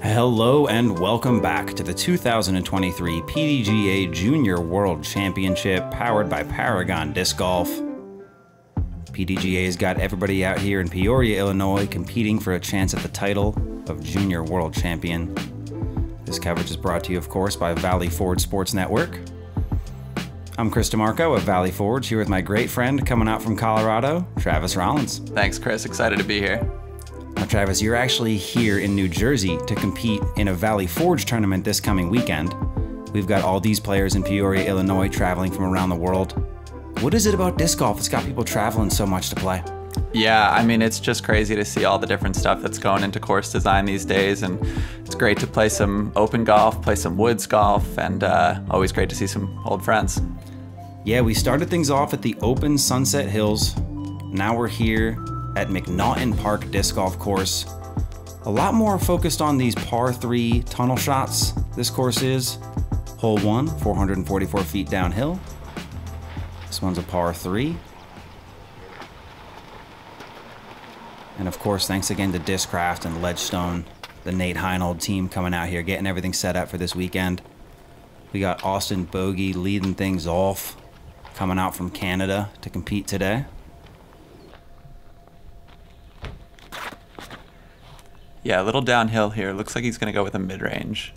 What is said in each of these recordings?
Hello and welcome back to the 2023 PDGA Junior World Championship powered by Paragon Disc Golf. PDGA's got everybody out here in Peoria, Illinois competing for a chance at the title of Junior World Champion. This coverage is brought to you, of course, by Valley Forge Sports Network. I'm Chris DeMarco of Valley Forge, here with my great friend coming out from Colorado, Travis Rollins. Thanks, Chris. Excited to be here. Now, Travis, you're actually here in New Jersey to compete in a Valley Forge tournament this coming weekend. We've got all these players in Peoria, Illinois, traveling from around the world. What is it about disc golf that's got people traveling so much to play? Yeah, I mean, it's just crazy to see all the different stuff that's going into course design these days, and it's great to play some open golf, play some woods golf, and always great to see some old friends. Yeah, we started things off at the open Sunset Hills. Now we're here at McNaughton Park Disc Golf Course. A lot more focused on these par 3 tunnel shots. This course is hole 1, 444 feet downhill. This one's a par 3. And of course, thanks again to Discraft and Ledgestone, the Nate Heinold team coming out here, getting everything set up for this weekend. We got Austin Boge leading things off, coming out from Canada to compete today. Yeah, a little downhill here. Looks like he's going to go with a mid-range.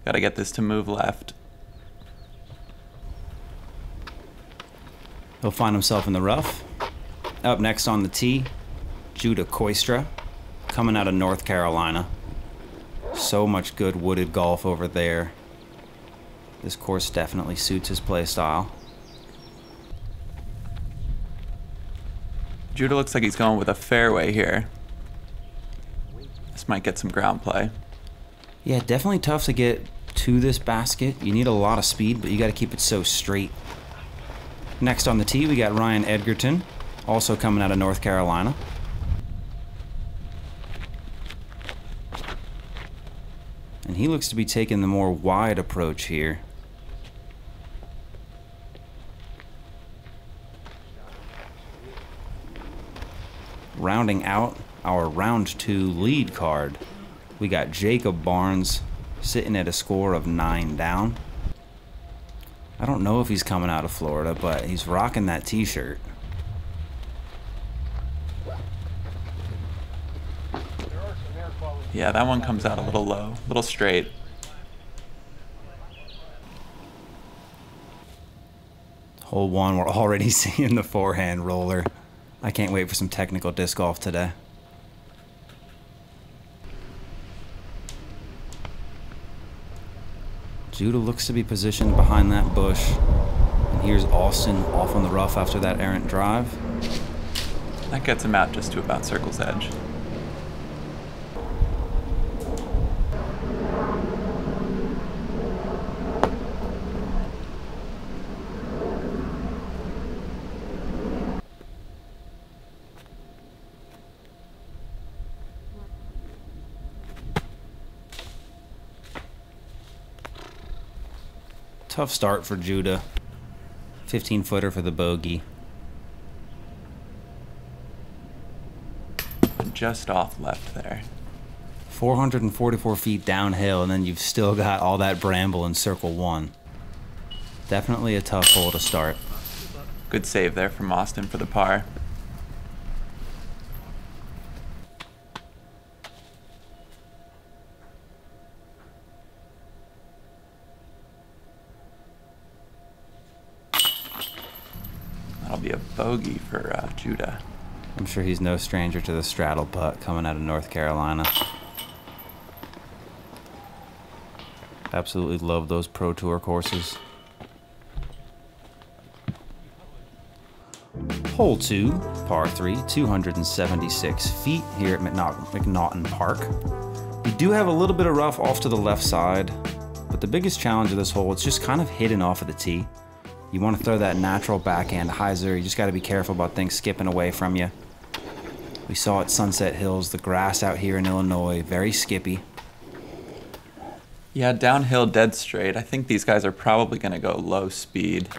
Got to get this to move left. He'll find himself in the rough. Up next on the tee, Judah Kooistra, coming out of North Carolina. So much good wooded golf over there. This course definitely suits his play style. Judah looks like he's going with a fairway here. This might get some ground play. Yeah, definitely tough to get to this basket. You need a lot of speed, but you got to keep it so straight. Next on the tee, we got Ryan Edgerton, also coming out of North Carolina. And he looks to be taking the more wide approach here. Rounding out our round 2 lead card, we got Jacob Barnes sitting at a score of 9 down. I don't know if he's coming out of Florida, but he's rocking that t-shirt. Yeah, that one comes out a little low, a little straight. Hole 1, we're already seeing the forehand roller. I can't wait for some technical disc golf today. Judah looks to be positioned behind that bush. And here's Austin off on the rough after that errant drive. That gets him out just to about circle's edge. Tough start for Judah. 15-footer for the bogey. Just off left there. 444 feet downhill, and then you've still got all that bramble in circle 1. Definitely a tough hole to start. Good save there from Austin for the par. That'll be a bogey for Judah. I'm sure he's no stranger to the straddle putt coming out of North Carolina. Absolutely love those Pro Tour courses. Hole 2, par 3, 276 feet here at McNaughton Park. We do have a little bit of rough off to the left side, but the biggest challenge of this hole, it's just kind of hidden off of the tee. You want to throw that natural backhand hyzer. You just got to be careful about things skipping away from you. We saw at Sunset Hills, the grass out here in Illinois, very skippy. Yeah, downhill dead straight. I think these guys are probably going to go low speed.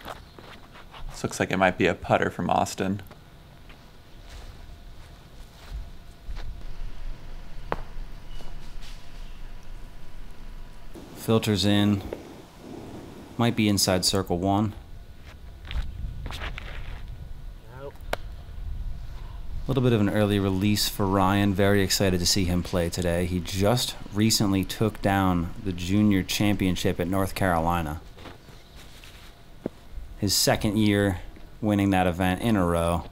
This looks like it might be a putter from Austin. Filters in. Might be inside circle one. A little bit of an early release for Ryan. Very excited to see him play today. He just recently took down the junior championship at North Carolina. His second year winning that event in a row.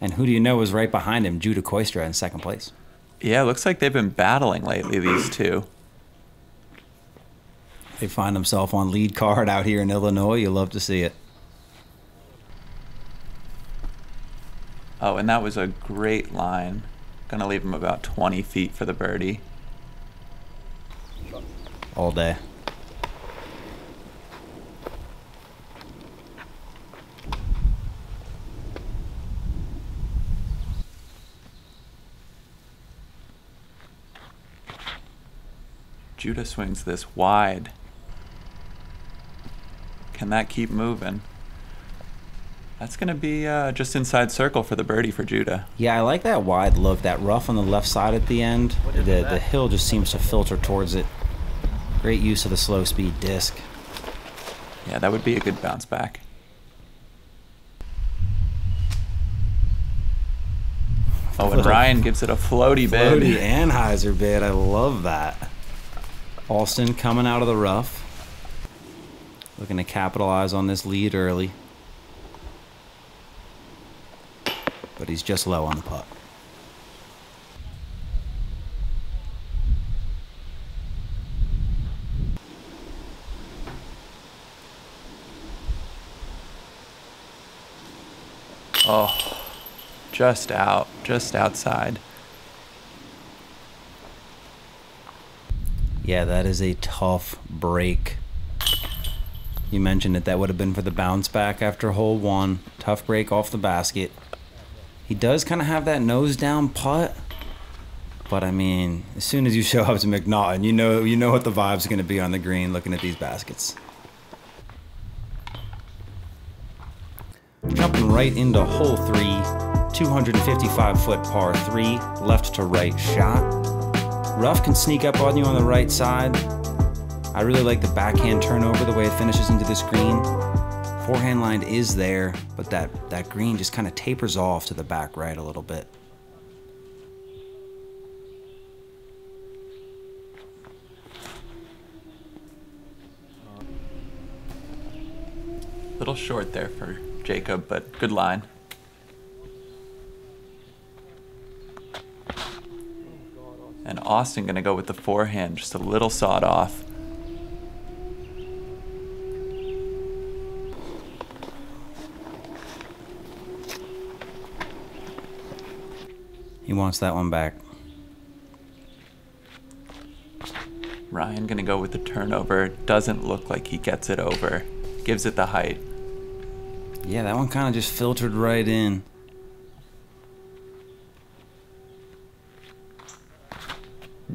And who do you know was right behind him? Judah Kooistra in second place. Yeah, it looks like they've been battling lately, these two. They find themselves on lead card out here in Illinois. You love to see it. Oh, and that was a great line. Gonna leave him about 20 feet for the birdie. All day. Judah swings this wide. Can that keep moving? That's going to be just inside circle for the birdie for Judah. Yeah, I like that wide look, that rough on the left side at the end. The hill just seems to filter towards it. Great use of the slow speed disc. Yeah, that would be a good bounce back. Oh, and Ryan gives it a floaty bid. Floaty Anheuser bid, I love that. Alston coming out of the rough. Looking to capitalize on this lead early. But he's just low on the putt. Oh, just out, just outside. Yeah, that is a tough break. You mentioned it, that would have been for the bounce back after hole one. Tough break off the basket. He does kind of have that nose down putt, but I mean, as soon as you show up to McNaughton, you know what the vibe's going to be on the green looking at these baskets. Jumping right into hole 3, 255-foot par 3, left to right shot. Rough can sneak up on you on the right side. I really like the backhand turnover, the way it finishes into this green. Forehand line is there, but that green just kind of tapers off to the back right a little bit. Little short there for Jacob, but good line. And Austin gonna go with the forehand, just a little sawed off. He wants that one back. Ryan gonna go with the turnover. Doesn't look like he gets it over. Gives it the height. Yeah, that one kind of just filtered right in.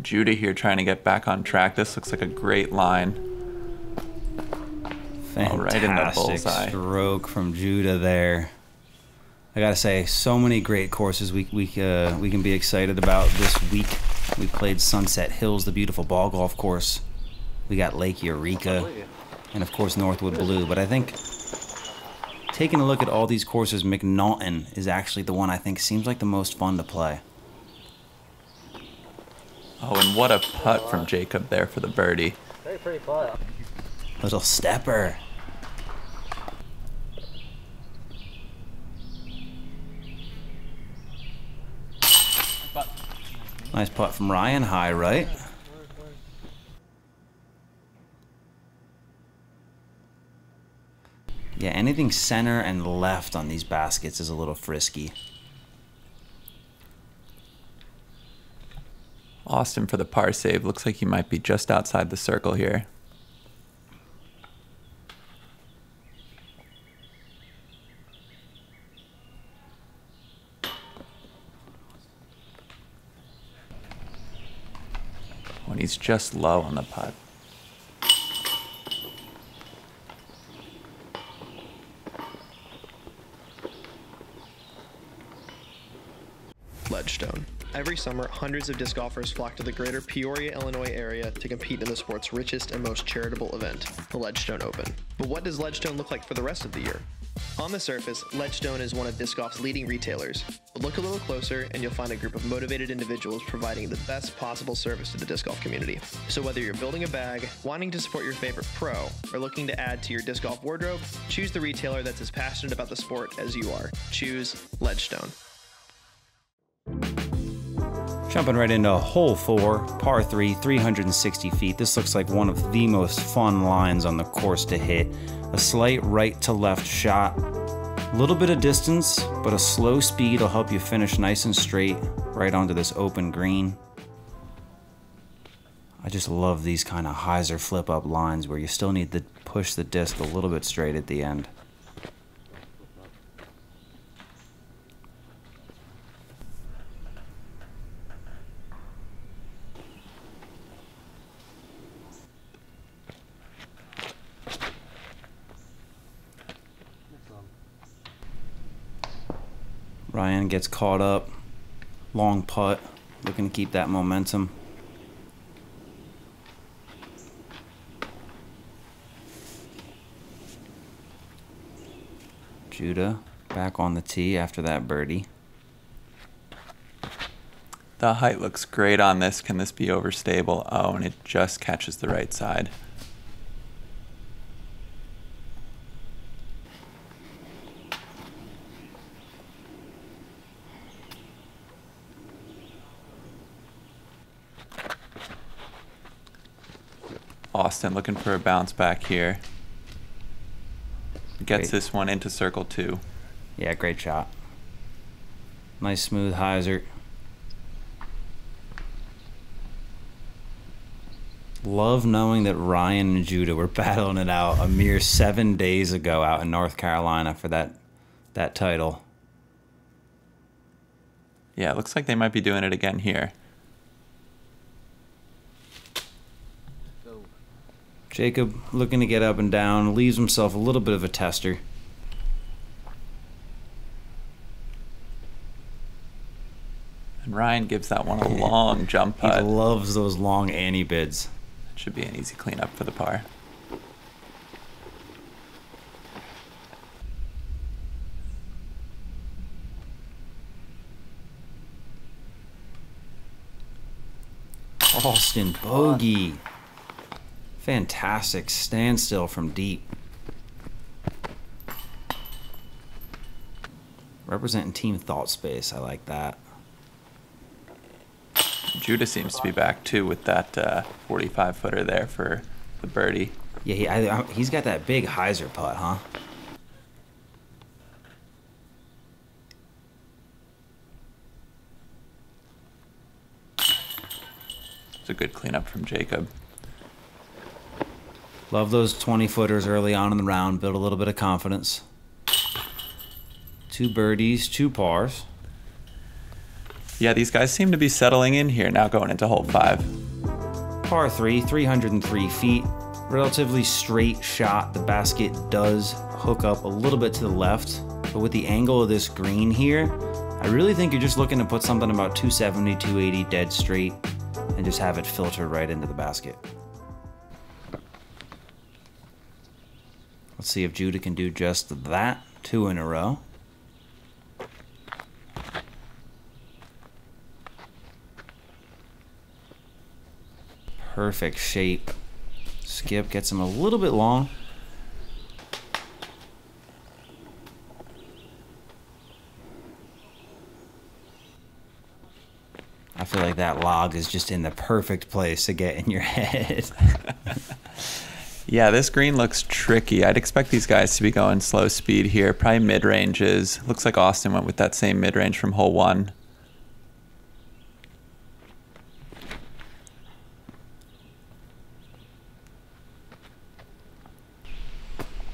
Judah here trying to get back on track. This looks like a great line. Fantastic right in the bullseye. Stroke from Judah there. I gotta say, so many great courses we can be excited about this week. We played Sunset Hills, the beautiful ball golf course. We got Lake Eureka, and of course Northwood Blue. But I think taking a look at all these courses, McNaughton is actually the one I think seems like the most fun to play. Oh, and what a putt from Jacob there for the birdie. Very pretty putt. Little stepper. Nice putt from Ryan, high right. Yeah, anything center and left on these baskets is a little frisky. Austin for the par save. Looks like he might be just outside the circle here. When he's just low on the putt. Ledgestone. Every summer, hundreds of disc golfers flock to the greater Peoria, Illinois area to compete in the sport's richest and most charitable event, the Ledgestone Open. But what does Ledgestone look like for the rest of the year? On the surface, Ledgestone is one of disc golf's leading retailers, but look a little closer and you'll find a group of motivated individuals providing the best possible service to the disc golf community. So whether you're building a bag, wanting to support your favorite pro, or looking to add to your disc golf wardrobe, choose the retailer that's as passionate about the sport as you are. Choose Ledgestone. Jumping right into hole 4, par 3, 360 feet. This looks like one of the most fun lines on the course to hit. A slight right to left shot. A little bit of distance, but a slow speed will help you finish nice and straight right onto this open green. I just love these kind of hyzer flip up lines where you still need to push the disc a little bit straight at the end. Ryan gets caught up, long putt, looking to keep that momentum. Judah back on the tee after that birdie. The height looks great on this. Can this be overstable? Oh, and it just catches the right side. Austin looking for a bounce back here. Gets this one into circle 2. Yeah, great shot. Nice smooth hyzer. Love knowing that Ryan and Judah were battling it out a mere 7 days ago out in North Carolina for that title. Yeah, it looks like they might be doing it again here. Jacob looking to get up and down, leaves himself a little bit of a tester. And Ryan gives that one a long jump putt. He loves those long Annie bids. Should be an easy cleanup for the par. Austin Boge. Fantastic standstill from deep. Representing Team Thought Space. I like that. Judah seems to be back too with that 45-footer there for the birdie. Yeah, he's got that big hyzer putt, huh? It's a good cleanup from Jacob. Love those 20-footers early on in the round. Build a little bit of confidence. 2 birdies, 2 pars. Yeah, these guys seem to be settling in here now going into hole 5. Par 3, 303 feet. Relatively straight shot. The basket does hook up a little bit to the left, but with the angle of this green here, I really think you're just looking to put something about 270, 280 dead straight and just have it filter right into the basket. Let's see if Judah can do just that. 2 in a row. Perfect shape. Skip gets him a little bit long. I feel like that log is just in the perfect place to get in your head. Yeah, this green looks tricky. I'd expect these guys to be going slow speed here, probably mid-ranges. Looks like Austin went with that same mid-range from hole 1.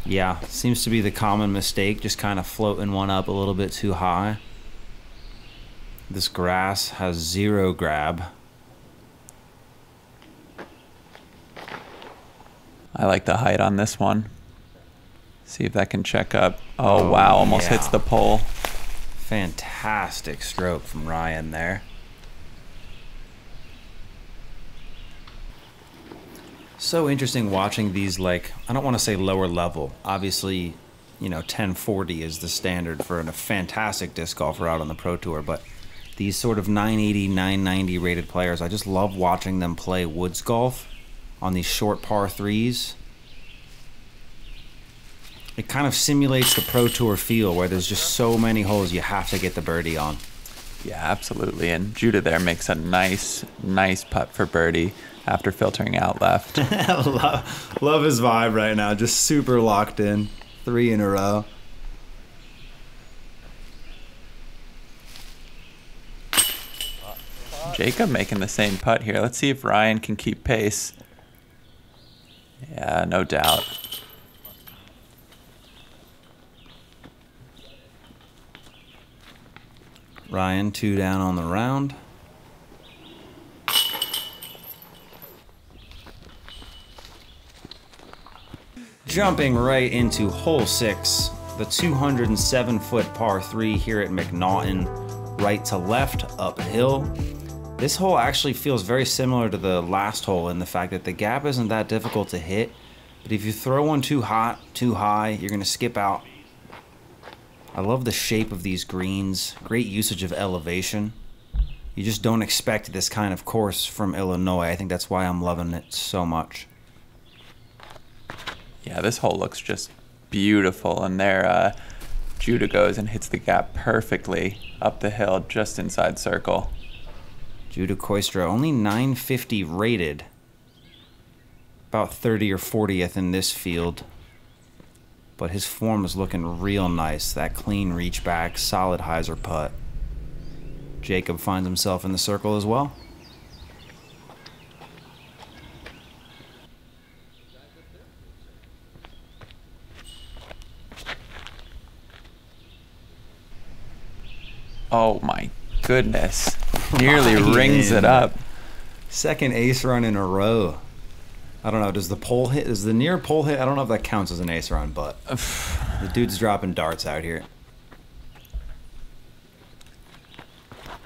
Yeah, seems to be the common mistake, just kind of floating one up a little bit too high. This grass has 0 grab. I like the height on this one. See if that can check up. Oh wow, almost hits the pole. Fantastic stroke from Ryan there. So interesting watching these, like, I don't want to say lower level. Obviously, you know, 1040 is the standard for a fantastic disc golfer out on the Pro Tour, but these sort of 980, 990 rated players, I just love watching them play woods golf on these short par threes. It kind of simulates the Pro Tour feel where there's just so many holes you have to get the birdie on. Yeah, absolutely. And Judah there makes a nice putt for birdie after filtering out left. Love his vibe right now. Just super locked in. 3 in a row. Jacob making the same putt here. Let's see if Ryan can keep pace. Yeah, no doubt. Ryan 2 down on the round. Jumping right into hole 6, the 207-foot par 3 here at McNaughton, right to left, uphill. This hole actually feels very similar to the last hole in the fact that the gap isn't that difficult to hit, but if you throw one too hot, too high, you're going to skip out. I love the shape of these greens, great usage of elevation. You just don't expect this kind of course from Illinois. I think that's why I'm loving it so much. Yeah, this hole looks just beautiful, and there Judah goes and hits the gap perfectly up the hill just inside circle. Judah Kooistra, only 950 rated, about 30 or 40th in this field. But his form is looking real nice. That clean reach back, solid hyzer putt. Jacob finds himself in the circle as well. Oh my goodness. Nearly rings it up. Second ace run in a row. I don't know, does the pole hit, is the near pole hit? I don't know if that counts as an ace run, but the dude's dropping darts out here.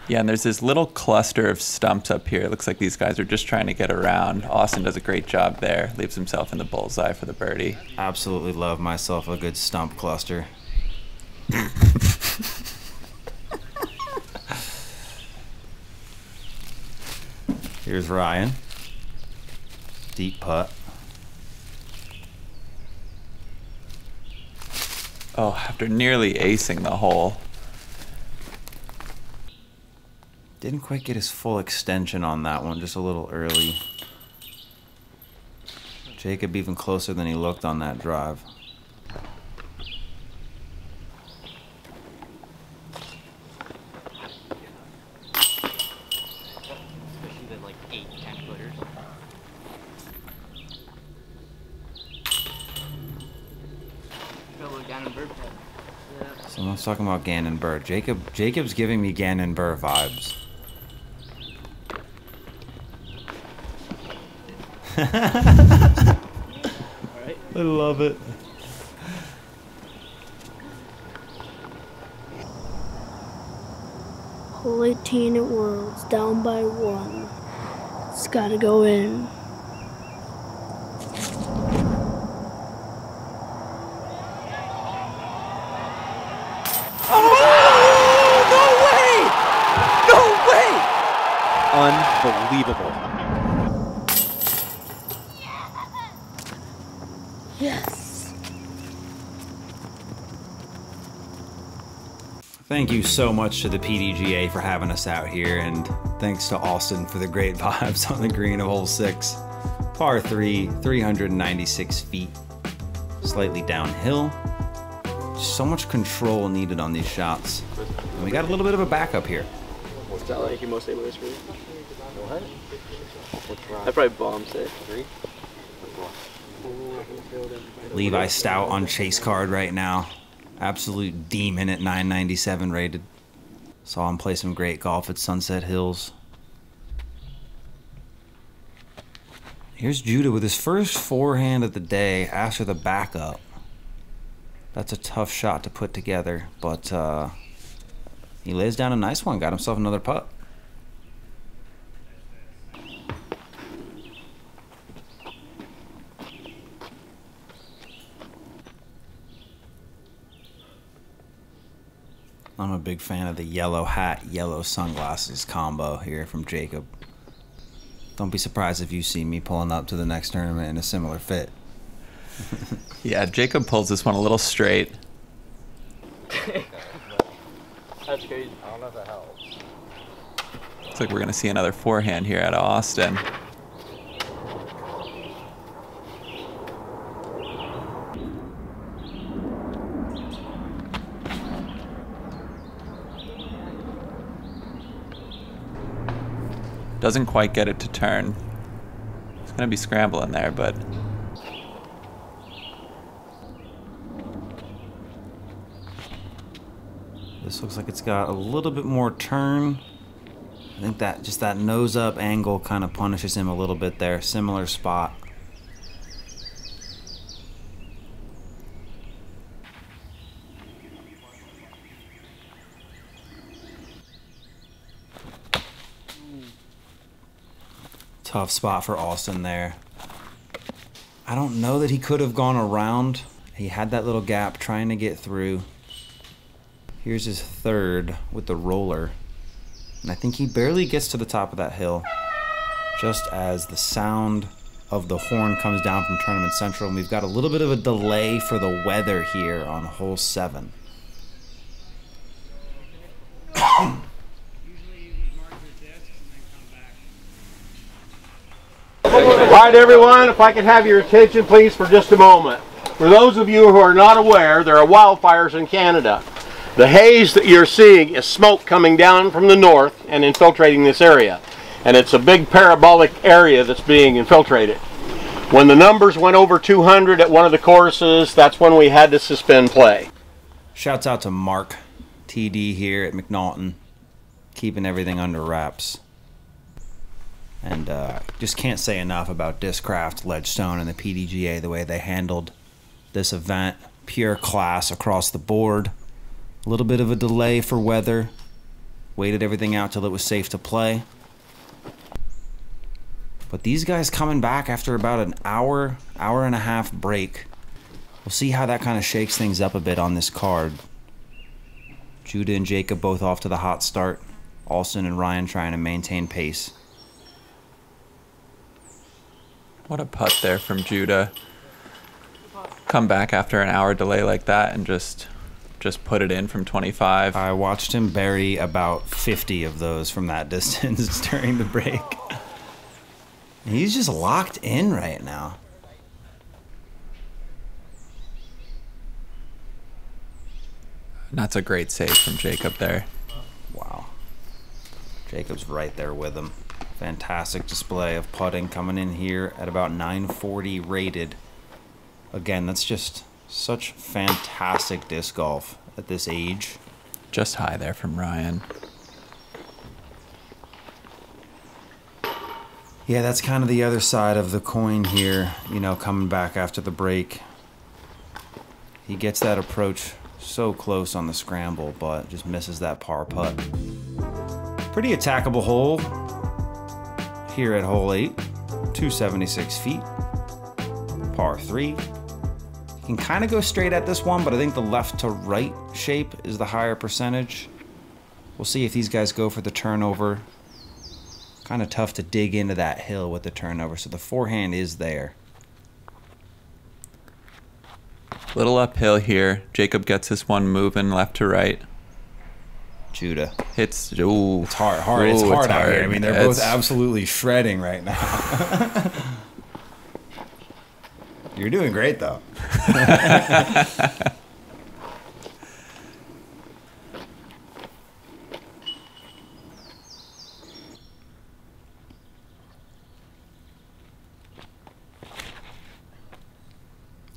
Yeah, and there's this little cluster of stumps up here. It looks like these guys are just trying to get around. Austin does a great job there. Leaves himself in the bullseye for the birdie. Absolutely love myself a good stump cluster. Here's Ryan. Deep putt. Oh, after nearly acing the hole. Didn't quite get his full extension on that one, just a little early. Jacob even closer than he looked on that drive. Someone's talking about Gannon Burr. Jacob's giving me Gannon Burr vibes. I love it. Hole 18 at Worlds, down by 1. It's gotta go in. Unbelievable. Yes. Thank you so much to the PDGA for having us out here, and thanks to Austin for the great vibes on the green of hole 6. Par 3, 396 feet, slightly downhill. Just so much control needed on these shots. And we got a little bit of a backup here. What's that like? You most able to screw? What? I probably bombed it. 3? Levi Stout on chase card right now. Absolute demon at 997 rated. Saw him play some great golf at Sunset Hills. Here's Judah with his first forehand of the day after the backup. That's a tough shot to put together, but he lays down a nice one, got himself another putt. big fan of the yellow hat, yellow sunglasses combo here from Jacob. Don't be surprised if you see me pulling up to the next tournament in a similar fit. Yeah, Jacob pulls this one a little straight. That's crazy. I don't know if that helps. Looks like we're going to see another forehand here out of Austin. Doesn't quite get it to turn. It's going to be scrambling there, but... This looks like it's got a little bit more turn. I think that just that nose up angle kind of punishes him a little bit there. Similar spot. Tough spot for Austin there. I don't know that he could have gone around. He had that little gap trying to get through. Here's his third with the roller. And I think he barely gets to the top of that hill just as the sound of the horn comes down from Tournament Central. And we've got a little bit of a delay for the weather here on hole 7. All right, everyone, if I could have your attention, please, for just a moment. For those of you who are not aware, there are wildfires in Canada. The haze that you're seeing is smoke coming down from the north and infiltrating this area. And it's a big parabolic area that's being infiltrated. When the numbers went over 200 at one of the courses, that's when we had to suspend play. Shouts out to Mark, TD here at McNaughton, keeping everything under wraps. And just can't say enough about Discraft, Ledgestone, and the PDGA, the way they handled this event. Pure class across the board. A little bit of a delay for weather. Waited everything out till it was safe to play. But these guys coming back after about an hour, hour and a half break. We'll see how that kind of shakes things up a bit on this card. Judah and Jacob both off to the hot start. Austin and Ryan trying to maintain pace. What a putt there from Judah. Come back after an hour delay like that and just put it in from 25. I watched him bury about 50 of those from that distance during the break. He's just locked in right now. That's a great save from Jacob there. Wow. Jacob's right there with him. Fantastic display of putting coming in here at about 940 rated. Again, that's just such fantastic disc golf at this age. Just high there from Ryan. Yeah, that's kind of the other side of the coin here, you know, coming back after the break. He gets that approach so close on the scramble, but just misses that par putt. Pretty attackable hole here at hole 8, 276 feet, par 3. You can kind of go straight at this one, but I think the left to right shape is the higher percentage. We'll see if these guys go for the turnover. Kind of tough to dig into that hill with the turnover, so the forehand is there. Little uphill here. Jacob gets this one moving left to right. Judah. Hits, ooh. It's hard. It's hard out here. I mean, they're both absolutely shredding right now. You're doing great, though.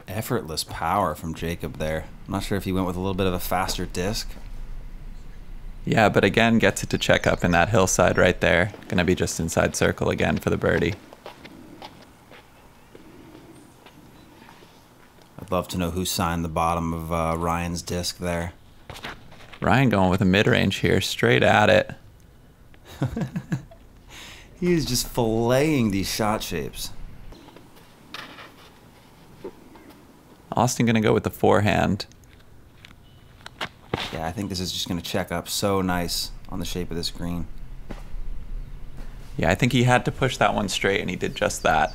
Effortless power from Jacob there. I'm not sure if he went with a little bit of a faster disc. Yeah, but again, gets it to check up in that hillside right there. Gonna be just inside circle again for the birdie. I'd love to know who signed the bottom of Ryan's disc there. Ryan going with a mid-range here, straight at it. He is just filleting these shot shapes. Austin gonna go with the forehand. Yeah, I think this is just going to check up so nice on the shape of this green. Yeah, I think he had to push that one straight, and he did just that.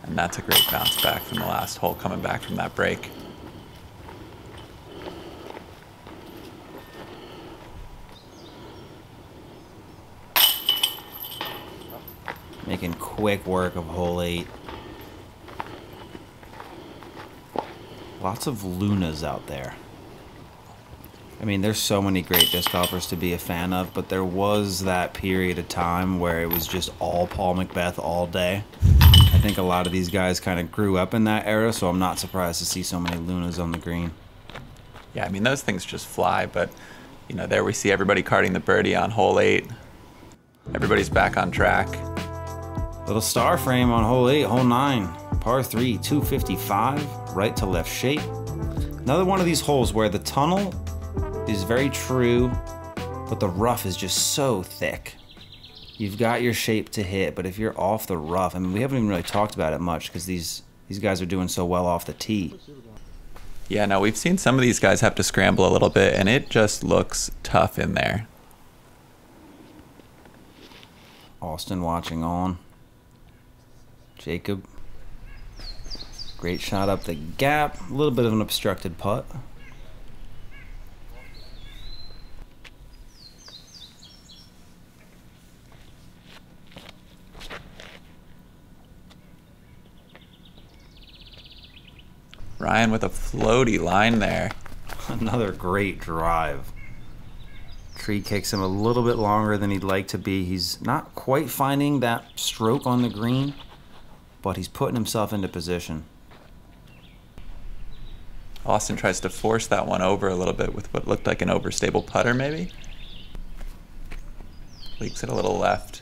And that's a great bounce back from the last hole, coming back from that break. Making quick work of hole 8. Lots of Lunas out there. I mean, there's so many great disc golfers to be a fan of, but there was that period of time where it was just all Paul Macbeth all day. I think a lot of these guys kind of grew up in that era, so I'm not surprised to see so many Lunas on the green. Yeah, I mean, those things just fly, but, you know, there we see everybody carding the birdie on hole 8. Everybody's back on track. Little star frame on hole 8, hole 9. Par 3, 255, right to left shape. Another one of these holes where the tunnel is very true, but the rough is just so thick. You've got your shape to hit, but if you're off the rough, I mean, we haven't even really talked about it much because these guys are doing so well off the tee. Yeah, no, we've seen some of these guys have to scramble a little bit, and it just looks tough in there. Austin watching on. Jacob. Great shot up the gap. A little bit of an obstructed putt. Ryan with a floaty line there. Another great drive. Tree kicks him a little bit longer than he'd like to be. He's not quite finding that stroke on the green, but he's putting himself into position. Austin tries to force that one over a little bit with what looked like an overstable putter, maybe. Leaks it a little left.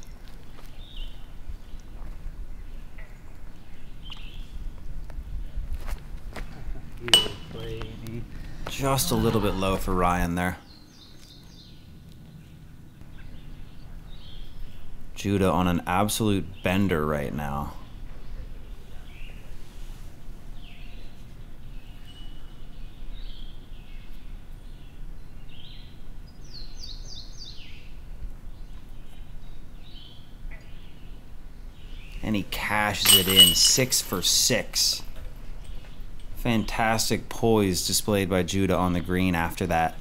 Just a little bit low for Ryan there. Judah on an absolute bender right now. And he cashes it in, 6 for 6. Fantastic poise displayed by Judah on the green after that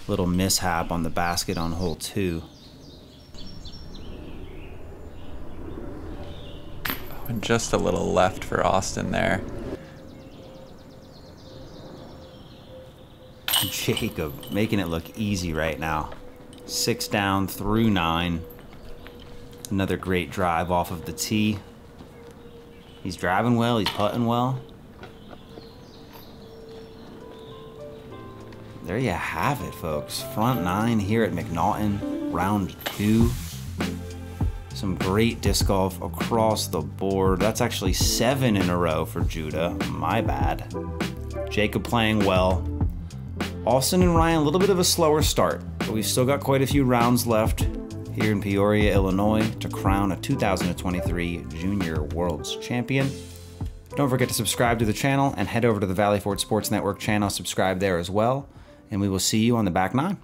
little mishap on the basket on hole 2. And just a little left for Austin there. Jacob making it look easy right now. 6 down through 9. Another great drive off of the tee. He's driving well, he's putting well. There you have it, folks. Front 9 here at McNaughton, round 2. Some great disc golf across the board. That's actually 7 in a row for Judah. My bad. Jacob playing well. Austin and Ryan, a little bit of a slower start, but we've still got quite a few rounds left here in Peoria, Illinois, to crown a 2023 Junior Worlds Champion. Don't forget to subscribe to the channel and head over to the Valley Forge Sports Network channel. Subscribe there as well, and we will see you on the back 9.